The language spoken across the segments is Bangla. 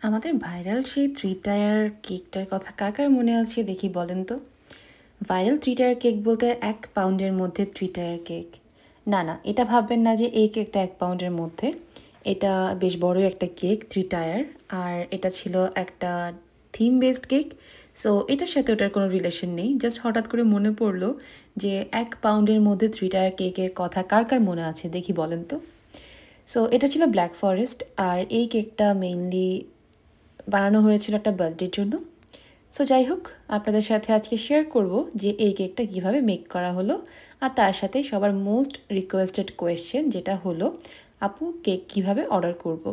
আমাদের ভাইরাল সেই 3 টায়ার কেকটার কথা কার কার মনে আছে দেখি বলেন তো? ভাইরাল 3 টায়ার কেক বলতে 1 পাউন্ডের মধ্যে 3 টায়ার কেক। না, এটা ভাববেন না যে এই কেকটা 1 পাউন্ডের মধ্যে। এটা বেশ বড়ই একটা কেক 3 টায়ার। আর এটা ছিল একটা থিম বেসড কেক। সো এটার সাথে ওটার কোনো রিলেশন নেই। জাস্ট হঠাৎ করে মনে পড়লো যে 1 পাউন্ডের মধ্যে 3 টায়ার কেকের কথা কার কার মনে আছে দেখি বলেন তো? সো এটা ছিল ব্ল্যাক ফরেস্ট আর এই কেকটা মেইনলি বানানো হয়েছিল একটা বার্থডের জন্য। সো যাই হোক, আপনাদের সাথে আজকে শেয়ার করব যে এই কেকটা কিভাবে মেক করা হলো আর তার সাথে সবার মোস্ট রিকোয়েস্টেড কোয়েশ্চেন যেটা হলো আপু কেক কিভাবে অর্ডার করব।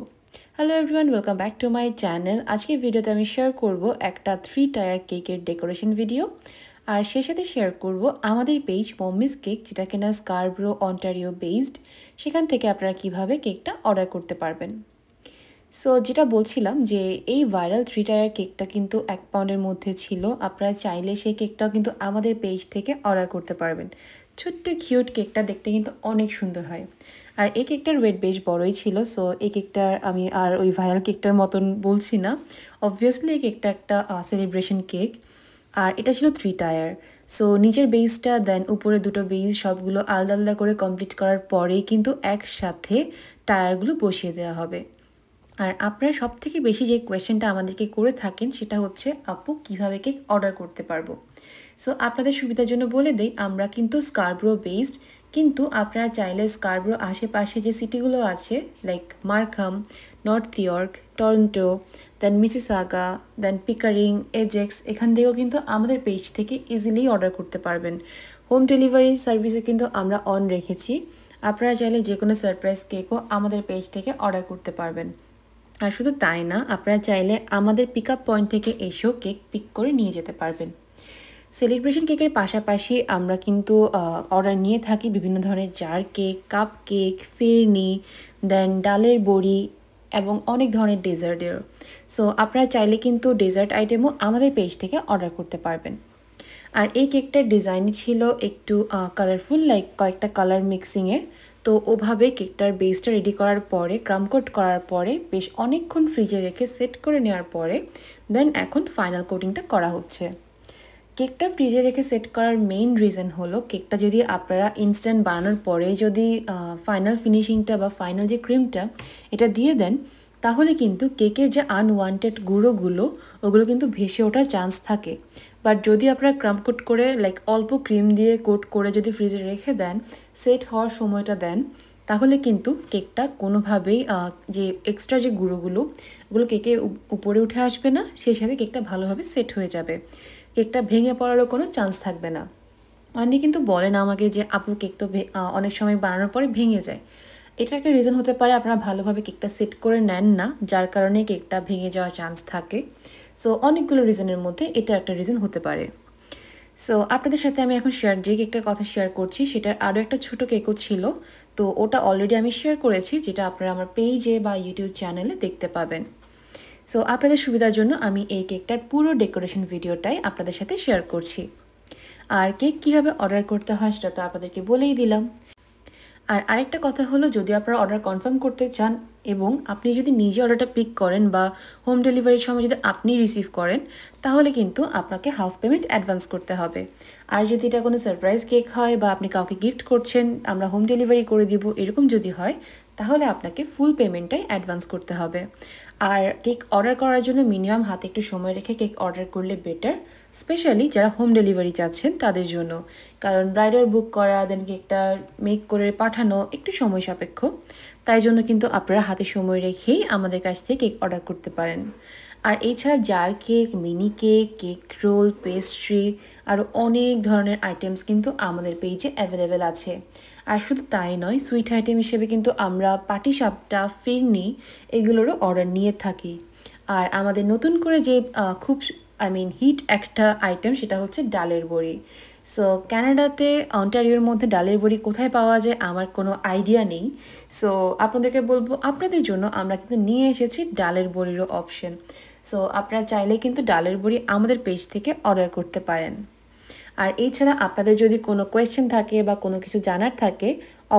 Hello everyone, welcome back to my channel. আজকের ভিডিওতে আমি শেয়ার করব একটা 3 টায়ার কেকের ডেকোরেশন ভিডিও আর সেই সাথে শেয়ার করব আমাদের পেজ মম্মিস কেক, যেটা কিনা স্কারব্রো অন্টারিও বেসড। সেখান থেকে আপনারা কিভাবে কেকটা অর্ডার করতে পারবেন। সো যেটা বলছিলাম যে এই ভাইরাল 3 টায়ার কেকটা কিন্তু 1 পাউন্ডের মধ্যে ছিল। আপনারা চাইলে সেই কেকটাও কিন্তু আমাদের পেজ থেকে অর্ডার করতে পারবেন। ছোট্ট কিউট কেকটা দেখতে কিন্তু অনেক সুন্দর হয়। আর এই কেকটার ওয়েট বেশ বড়ই ছিল। সো এই কেকটার আমি আর ওই ভাইরাল কেকটার মতন বলছি না। অবভিয়াসলি এই কেকটা একটা সেলিব্রেশন কেক। আর এটা ছিল 3 টায়ার। সো নিচের বেসটা দেন উপরে দুটো বেস সবগুলো আলাদা আলাদা করে কমপ্লিট করার পরেই কিন্তু একসাথে টায়ারগুলো বসিয়ে দেওয়া হবে। আর আপনারা সবথেকে বেশি যে কোয়েশ্চেনটা আমাদেরকে করে থাকেন সেটা হচ্ছে আপু কিভাবে কেক অর্ডার করতে পারবো। সো আপনাদের সুবিধার জন্য বলে দেই, আমরা কিন্তু স্কারব্রো বেসড, কিন্তু আপনারা চাইলে স্কারব্রো আশেপাশে যে সিটিগুলো আছে like Markham, North York, Toronto, then Mississauga, then Pickering, Ajax, এখান থেকেও কিন্তু আমাদের পেজ থেকে ইজিলি অর্ডার করতে পারবেন। হোম ডেলিভারি সার্ভিসে কিন্তু আমরা অন রেখেছি। আপনারা চাইলে যে কোনো সারপ্রাইজ কেকও আমাদের পেজ থেকে অর্ডার করতে পারবেন। আর শুধু তাই না, আপনারা চাইলে আমাদের পিক আপ পয়েন্ট থেকে এসেও কেক পিক করে নিয়ে যেতে পারবেন। সেলিব্রেশন কেকের পাশাপাশি আমরা কিন্তু অর্ডার নিয়ে থাকি বিভিন্ন ধরনের জার কেক, কাপ কেক, ফিরনি, দেন ডালের বড়ি এবং অনেক ধরনের ডেজার্টেরও। সো আপনারা চাইলে কিন্তু ডেজার্ট আইটেমও আমাদের পেজ থেকে অর্ডার করতে পারবেন। আর এই কেকটার ডিজাইন ছিল একটু কালারফুল, লাইক কয়েকটা কালার মিক্সিংয়ে। তো ওভাবে কেকটার বেসটা রেডি করার পরে, ক্রামকোট করার পরে বেশ অনেকক্ষণ ফ্রিজে রেখে সেট করে নেওয়ার পরে দেন এখন ফাইনাল কোটিংটা করা হচ্ছে। কেকটা ফ্রিজে রেখে সেট করার মেইন রিজন হলো কেকটা যদি আপনারা ইনস্ট্যান্ট বানানোর পরে যদি ফাইনাল ফিনিশিংটা বা ফাইনাল যে ক্রিমটা এটা দিয়ে দেন, তাহলে কিন্তু কেকের যে আনওয়ান্টেড গুঁড়োগুলো ওগুলো কিন্তু ভেসে ওঠার চান্স থাকে। বাট যদি আপনারা ক্রাম কোট করে লাইক অল্প ক্রিম দিয়ে কোট করে যদি ফ্রিজে রেখে দেন, সেট হওয়ার সময়টা দেন, তাহলে কিন্তু কেকটা কোনোভাবেই যে এক্সট্রা যে গুঁড়োগুলো ওগুলো কেকে উপরে উঠে আসবে না, সেই সাথে কেকটা ভালোভাবে সেট হয়ে যাবে। কেকটা ভেঙে পড়ারও কোনো চান্স থাকবে না। অনেকে কিন্তু বলেন আমাকে যে আপু কেক তো অনেক সময় বানানোর পরে ভেঙে যায়। এটা একটা রিজন হতে পারে আপনারা ভালোভাবে কেকটা সেট করে নেন না, যার কারণে কেকটা ভেঙে যাওয়ার চান্স থাকে। সো অনেকগুলো রিজনের মধ্যে এটা একটা রিজন হতে পারে। সো আপনাদের সাথে আমি এখন যে কেকটার কথা শেয়ার করছি সেটার আরও একটা ছোটো কেকও ছিল। তো ওটা অলরেডি আমি শেয়ার করেছি, যেটা আপনারা আমার পেজে বা ইউটিউব চ্যানেলে দেখতে পাবেন। সো আপনাদের সুবিধার জন্য আমি এই কেকটার পুরো ডেকোরেশন ভিডিওটাই আপনাদের সাথে শেয়ার করছি। আর কেক কীভাবে অর্ডার করতে হয় সেটা তো আপনাদেরকে বলেই দিলাম। আর আরেকটা কথা হলো, যদি আপনারা অর্ডার কনফার্ম করতে চান এবং আপনি যদি নিজে অর্ডারটা পিক করেন বা হোম ডেলিভারির সময় যদি আপনি রিসিভ করেন, তাহলে কিন্তু আপনাকে হাফ পেমেন্ট অ্যাডভান্স করতে হবে। আর যদি এটা কোনো সারপ্রাইজ কেক হয় বা আপনি কাউকে গিফট করছেন, আমরা হোম ডেলিভারি করে দিব, এরকম যদি হয় তাহলে আপনাকে ফুল পেমেন্টটাই অ্যাডভান্স করতে হবে। আর কেক অর্ডার করার জন্য মিনিমাম হাতে একটু সময় রেখে কেক অর্ডার করলে বেটার, স্পেশালি যারা হোম ডেলিভারি চাচ্ছেন তাদের জন্য। কারণ রাইডার বুক করা দেন কেকটা মেক করে পাঠানো একটু সময় সাপেক্ষ। তাই জন্য কিন্তু আপনারা হাতে সময় রেখেই আমাদের কাছ থেকে কেক অর্ডার করতে পারেন। আর এছাড়া jar cake, mini cake, cake roll, pastry আরও অনেক ধরনের আইটেমস কিন্তু আমাদের পেজে অ্যাভেলেবেল আছে। আর শুধু তাই নয়, সুইট আইটেম হিসেবে কিন্তু আমরা পাটিসাপটা, ফিরনি এগুলোরও অর্ডার নিয়ে থাকি। আর আমাদের নতুন করে যে খুব হিট একটা আইটেম সেটা হচ্ছে ডালের বড়ি। সো ক্যানাডাতে অন্টারিওর মধ্যে ডালের বড়ি কোথায় পাওয়া যায় আমার কোনো আইডিয়া নেই। সো আপনাদেরকে বলবো, আপনাদের জন্য আমরা কিন্তু নিয়ে এসেছি ডালের বড়িরও অপশন। সো আপনারা চাইলে কিন্তু ডালের বড়ি আমাদের পেজ থেকে অর্ডার করতে পারেন। আর এছাড়া আপনাদের যদি কোনো কোয়েশ্চেন থাকে বা কোনো কিছু জানার থাকে,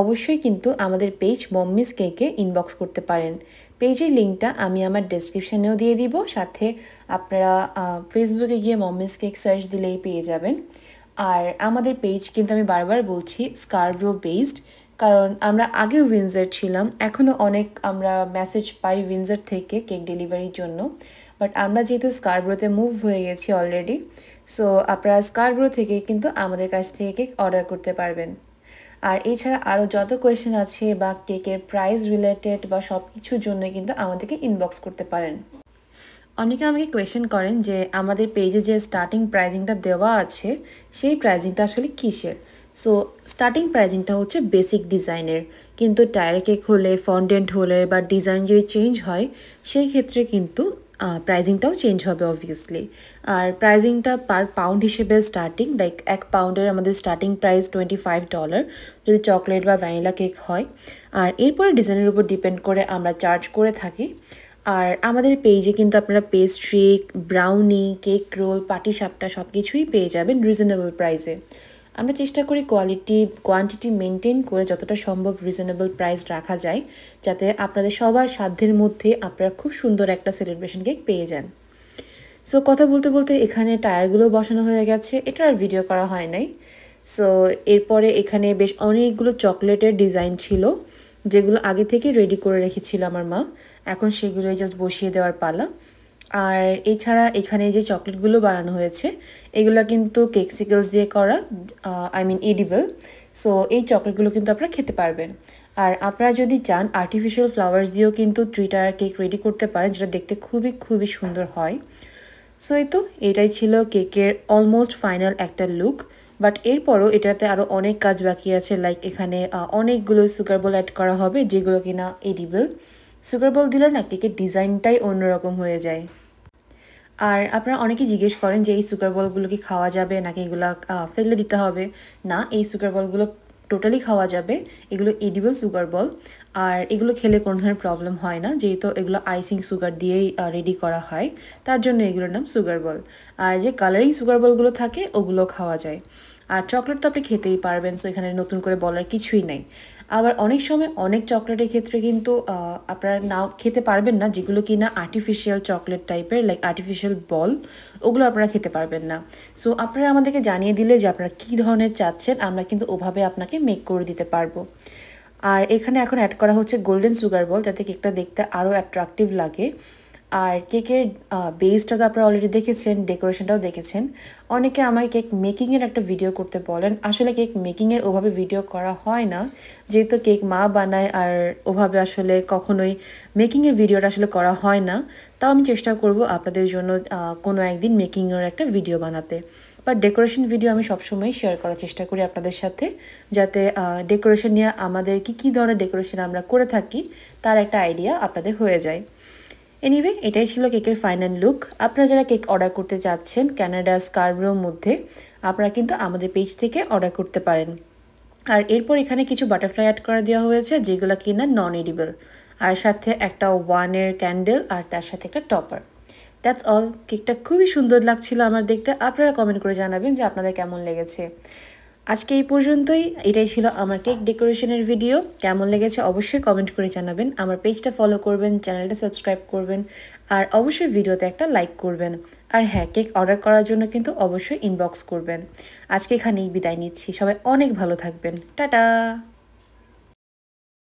অবশ্যই কিন্তু আমাদের পেজ মম্মিস কেকে ইনবক্স করতে পারেন। পেজের লিঙ্কটা আমি আমার ডেসক্রিপশানেও দিয়ে দিব, সাথে আপনারা ফেসবুকে গিয়ে মমিস কেক সার্চ দিলেই পেয়ে যাবেন। আর আমাদের পেজ কিন্তু আমি বারবার বলছি স্কারব্রো বেসড, কারণ আমরা আগেও উইন্ডসর ছিলাম, এখনও অনেক আমরা মেসেজ পাই উইন্ডসর থেকে কেক ডেলিভারির জন্য, বাট আমরা যেহেতু স্কারব্রোতে মুভ হয়ে গেছি অলরেডি, সো আপনারা স্কারব্রো থেকে কিন্তু আমাদের কাছ থেকে কেক অর্ডার করতে পারবেন। আর এছাড়া আরও যত কোয়েশ্চেন আছে বা কেকের প্রাইস রিলেটেড বা সব কিছুর জন্য কিন্তু আমাদেরকে ইনবক্স করতে পারেন। অনেকে আমাকে কোয়েশ্চেন করেন যে আমাদের পেজে যে স্টার্টিং প্রাইজিংটা দেওয়া আছে সেই প্রাইজিংটা আসলে কিসের। সো স্টার্টিং প্রাইজিংটা হচ্ছে বেসিক ডিজাইনের, কিন্তু টায়ার কেক হলে, ফন্ডেন্ট হলে বা ডিজাইন যদি চেঞ্জ হয় সেই ক্ষেত্রে কিন্তু প্রাইজিংটাও চেঞ্জ হবে অবভিয়াসলি। আর প্রাইজিংটা পার পাউন্ড হিসেবে স্টার্টিং, লাইক 1 পাউন্ডের আমাদের স্টার্টিং প্রাইস $25 যদি চকলেট বা ভ্যানিলা কেক হয়। আর এরপরে ডিজাইনের উপর ডিপেন্ড করে আমরা চার্জ করে থাকি। আর আমাদের পেজে কিন্তু আপনারা পেস্ট্রি, ব্রাউনি, কেক রোল, পাটিসাপটা সব কিছুই পেয়ে যাবেন রিজনেবল প্রাইসে। আমরা চেষ্টা করি কোয়ান্টিটি মেনটেন করে যতটা সম্ভব রিজনেবল প্রাইস রাখা যায়, যাতে আপনাদের সবার সাধ্যের মধ্যে আপনারা খুব সুন্দর একটা সেলিব্রেশন কেক পেয়ে যান। সো কথা বলতে বলতে এখানে টায়ারগুলো বসানো হয়ে গেছে, এটা আর ভিডিও করা হয় নাই। সো এরপরে এখানে বেশ অনেকগুলো চকলেটের ডিজাইন ছিল, যেগুলো আগে থেকে রেডি করে রেখেছিল আমার মা, এখন সেগুলোই জাস্ট বসিয়ে দেওয়ার পালা। আর এছাড়া এখানে যে চকলেটগুলো বানানো হয়েছে এগুলো কিন্তু কেকসিকলস দিয়ে করা, আই মিন এডিবল। সো এই চকলেটগুলো কিন্তু আপনারা খেতে পারবেন। আর আপনারা যদি চান আর্টিফিশিয়াল ফ্লাওয়ার্স দিয়েও কিন্তু ট্রিটার কেক রেডি করতে পারেন, যেটা দেখতে খুবই খুবই সুন্দর হয়। সো এই তো এটাই ছিল কেকের অলমোস্ট ফাইনাল একটা লুক। বাট এরপরও এটাতে আরও অনেক কাজ বাকি আছে, লাইক এখানে অনেকগুলো সুগার বল অ্যাড করা হবে যেগুলো কিনা এডিবল। সুগার বল দিলে না কেকের ডিজাইনটাই অন্যরকম হয়ে যায়। আর আপনারা অনেকেই জিজ্ঞেস করেন যে এই সুগার বলগুলো কি খাওয়া যাবে নাকি এগুলো ফেলে দিতে হবে। না, এই সুগার বলগুলো টোটালি খাওয়া যাবে, এগুলো এডিবল সুগার বল। আর এগুলো খেলে কোনো ধরনের প্রবলেম হয় না, যেহেতু এগুলো আইসিং সুগার দিয়েই রেডি করা হয়, তার জন্য এগুলোর নাম সুগার বল। আর যে কালারিং সুগার বলগুলো থাকে ওগুলো খাওয়া যায়। আর চকলেট তো আপনি খেতেই পারবেন, সো এখানে নতুন করে বলার কিছুই নাই। আবার অনেক সময় অনেক চকলেটের ক্ষেত্রে কিন্তু আপনারা নাও খেতে পারবেন না, যেগুলো কি না আর্টিফিশিয়াল চকলেট টাইপের, লাইক আর্টিফিশিয়াল বল, ওগুলো আপনারা খেতে পারবেন না। সো আপনারা আমাদেরকে জানিয়ে দিলে যে আপনারা কী ধরনের চাচ্ছেন, আমরা কিন্তু ওভাবে আপনাকে মেক করে দিতে পারবো। আর এখানে এখন অ্যাড করা হচ্ছে গোল্ডেন সুগার বল, যাতে কেকটা দেখতে আরও অ্যাট্রাকটিভ লাগে। আর কেকের বেসটা তো আপনারা অলরেডি দেখেছেন, ডেকোরেশনটাও দেখেছেন। অনেকে আমায় কেক মেকিংয়ের একটা ভিডিও করতে বলেন, আসলে কেক মেকিংয়ের ওভাবে ভিডিও করা হয় না, যেহেতু কেক মা বানায়, আর ওভাবে আসলে কখনোই মেকিংয়ের ভিডিওটা আসলে করা হয় না। তাও আমি চেষ্টা করব আপনাদের জন্য কোনো একদিন মেকিংয়ের একটা ভিডিও বানাতে। বাট ডেকোরেশন ভিডিও আমি সবসময় শেয়ার করার চেষ্টা করি আপনাদের সাথে, যাতে ডেকোরেশন নিয়ে আমাদের কী ধরনের ডেকোরেশন আমরা করে থাকি তার একটা আইডিয়া আপনাদের হয়ে যায়। এনিওয়ে, এটাই ছিল কেকের ফাইনাল লুক। আপনারা যারা কেক অর্ডার করতে চাচ্ছেন ক্যানাডা স্কারব্রোর মধ্যে, আপনারা কিন্তু আমাদের পেজ থেকে অর্ডার করতে পারেন। আর এরপর এখানে কিছু বাটারফ্লাই অ্যাড করে দেওয়া হয়েছে, যেগুলো কিনা নন এডিবল, আর সাথে একটা ওয়ানের ক্যান্ডেল আর তার সাথে একটা টপার। That's all. কেকটা খুবই সুন্দর লাগছিল আমার দেখতে। আপনারা কমেন্ট করে জানাবেন যে আপনাদের কেমন লেগেছে। আজকে এই পর্যন্তই, এটাই ছিল আমার কেক ডেকোরেশনের ভিডিও। কেমন লেগেছে অবশ্যই কমেন্ট করে জানাবেন। আমার পেজটা ফলো করবেন, চ্যানেলটা সাবস্ক্রাইব করবেন, আর অবশ্যই ভিডিওতে একটা লাইক করবেন। আর হ্যাঁ, কেক অর্ডার করার জন্য কিন্তু অবশ্যই ইনবক্স করবেন। আজকে এখানেই বিদায় নিচ্ছি, সবাই অনেক ভালো থাকবেন, টাটা।